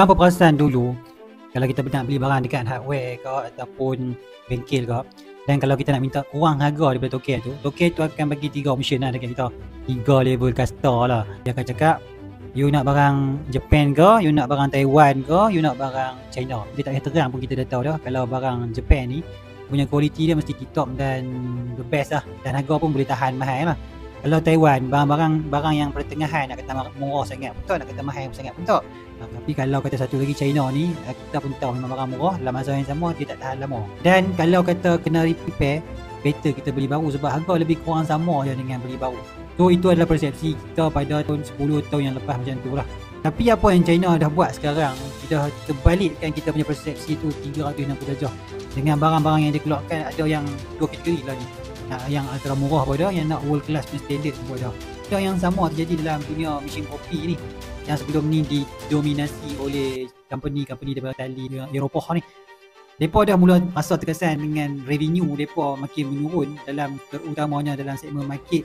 Tanpa perasan dulu, kalau kita nak beli barang dekat hardware ke ataupun bengkel ke, dan kalau kita nak minta kurang harga daripada token tu akan bagi 3 option lah dekat kita. 3 level kasta lah. Dia akan cakap, you nak barang Japan ke, you nak barang Taiwan ke, you nak barang China. Dia tak payah terang pun kita dah tahu dah. Kalau barang Japan ni punya kualiti dia mesti tip-top dan the best lah, dan harga pun boleh tahan mahal lah. Kalau Taiwan, barang yang pertengahan, nak kata murah sangat pun tak, nak kata mahal sangat pun tak. Tapi kalau kata satu lagi China ni, kita pun tahu memang barang murah, dalam masa yang sama dia tak tahan lama. Dan kalau kata kena repair, better kita beli baru sebab harga lebih kurang sama je dengan beli baru. So itu adalah persepsi kita pada tahun 10 tahun yang lepas macam tu lah. Tapi apa yang China dah buat sekarang, kita terbalikkan kita punya persepsi tu 360 darjah. Dengan barang-barang yang dia keluarkan, ada yang 2 kategori lah ni. Yang ultra murah pun ada, yang nak world class punya standard pun ada. Ada yang sama terjadi dalam dunia mesin kopi ni, yang sebelum ni didominasi oleh company daripada Itali, Eropah ni. Mereka dah mula rasa terkesan dengan revenue mereka makin menurun dalam, terutamanya dalam segmen market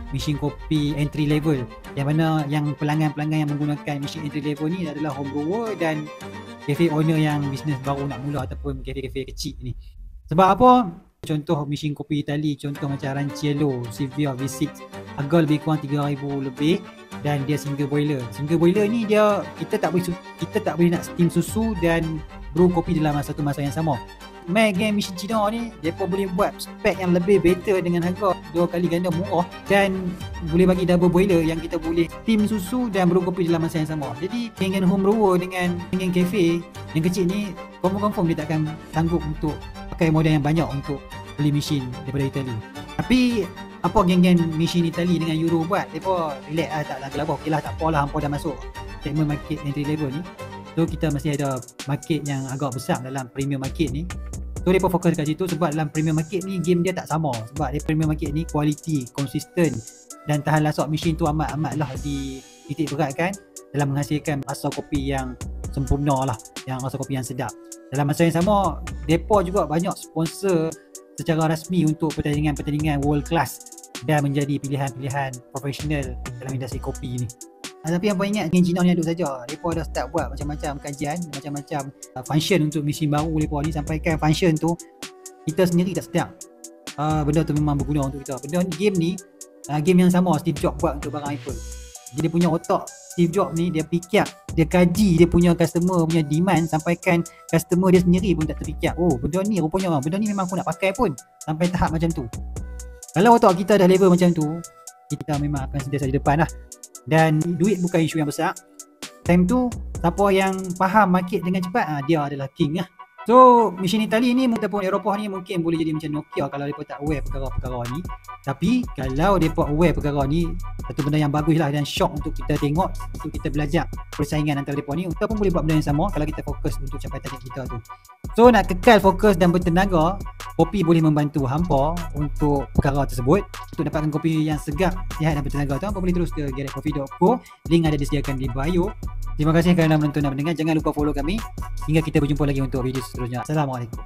mesin kopi entry level, yang mana yang pelanggan-pelanggan yang menggunakan mesin entry level ni adalah home brewer dan cafe owner yang bisnes baru nak mula ataupun cafe-cafe kecil ni. Sebab apa? Contoh mesin kopi Itali, contoh macam Ranciello Silvia V6, harga lebih kurang 3,000 lebih, dan dia single boiler. Single boiler ni dia kita tak boleh nak steam susu dan brew kopi dalam masa yang sama. Game mesin Cina ni depa boleh buat spek yang lebih better dengan harga 2 kali ganda murah, dan boleh bagi double boiler yang kita boleh steam susu dan brew kopi dalam masa yang sama. Jadi dengan home brewer dengan cafe yang kecil ni confirm dia takkan sanggup untuk pakai modal yang banyak untuk beli mesin daripada Itali. Tapi apa geng-geng mesin Itali dengan Euro buat, mereka relax lah, taklah gelabah. Okey lah, tak apalah, hampa dah masuk segmen market entry level ni. So kita masih ada market yang agak besar dalam premium market ni. So mereka fokus kat situ sebab dalam premium market ni game dia tak sama. Sebab dia premium market ni kualiti, konsisten dan tahan lasak mesin tu amat lah dititik beratkan dalam menghasilkan rasa kopi yang sempurna lah, yang rasa kopi yang sedap. Dalam masa yang sama, mereka juga banyak sponsor secara rasmi untuk pertandingan world class dan menjadi pilihan-pilihan profesional dalam industri kopi ni. Tapi yang paling ingat dengan Cina ni aduk saja. Mereka dah start buat macam-macam kajian, macam-macam function untuk mesin baru mereka ni, sampaikan function tu kita sendiri tak sedar benda tu memang berguna untuk kita. Benda ni, game yang sama Steve Jobs buat untuk barang Apple. Jadi dia punya otak Steve Jobs ni, dia fikir, dia kaji dia punya customer punya demand, sampaikan customer dia sendiri pun tak terfikir, oh benda ni rupanya benda ni memang aku nak pakai pun, sampai tahap macam tu. Kalau otak kita dah level macam tu, kita memang akan sentiasa di depan lah. Dan duit bukan isu yang besar. Time tu siapa yang faham market dengan cepat, dia adalah king lah. So mesin Itali ni ataupun Eropah ni mungkin boleh jadi macam Nokia kalau mereka tak aware perkara-perkara ni. Tapi kalau mereka aware perkara ni, satu benda yang bagus lah dan shock untuk kita tengok, untuk kita belajar persaingan antara mereka ni. Kita pun boleh buat benda yang sama kalau kita fokus untuk capai target kita tu. So nak kekal fokus dan bertenaga, kopi boleh membantu hampa untuk perkara tersebut. Untuk dapatkan kopi yang segar, sihat dan bertenaga tu, hampa boleh terus ke GetItCoffee.co. Link ada disediakan di bio. Terima kasih kerana menonton dan mendengar. Jangan lupa follow kami. Hingga kita berjumpa lagi untuk video seterusnya. Assalamualaikum.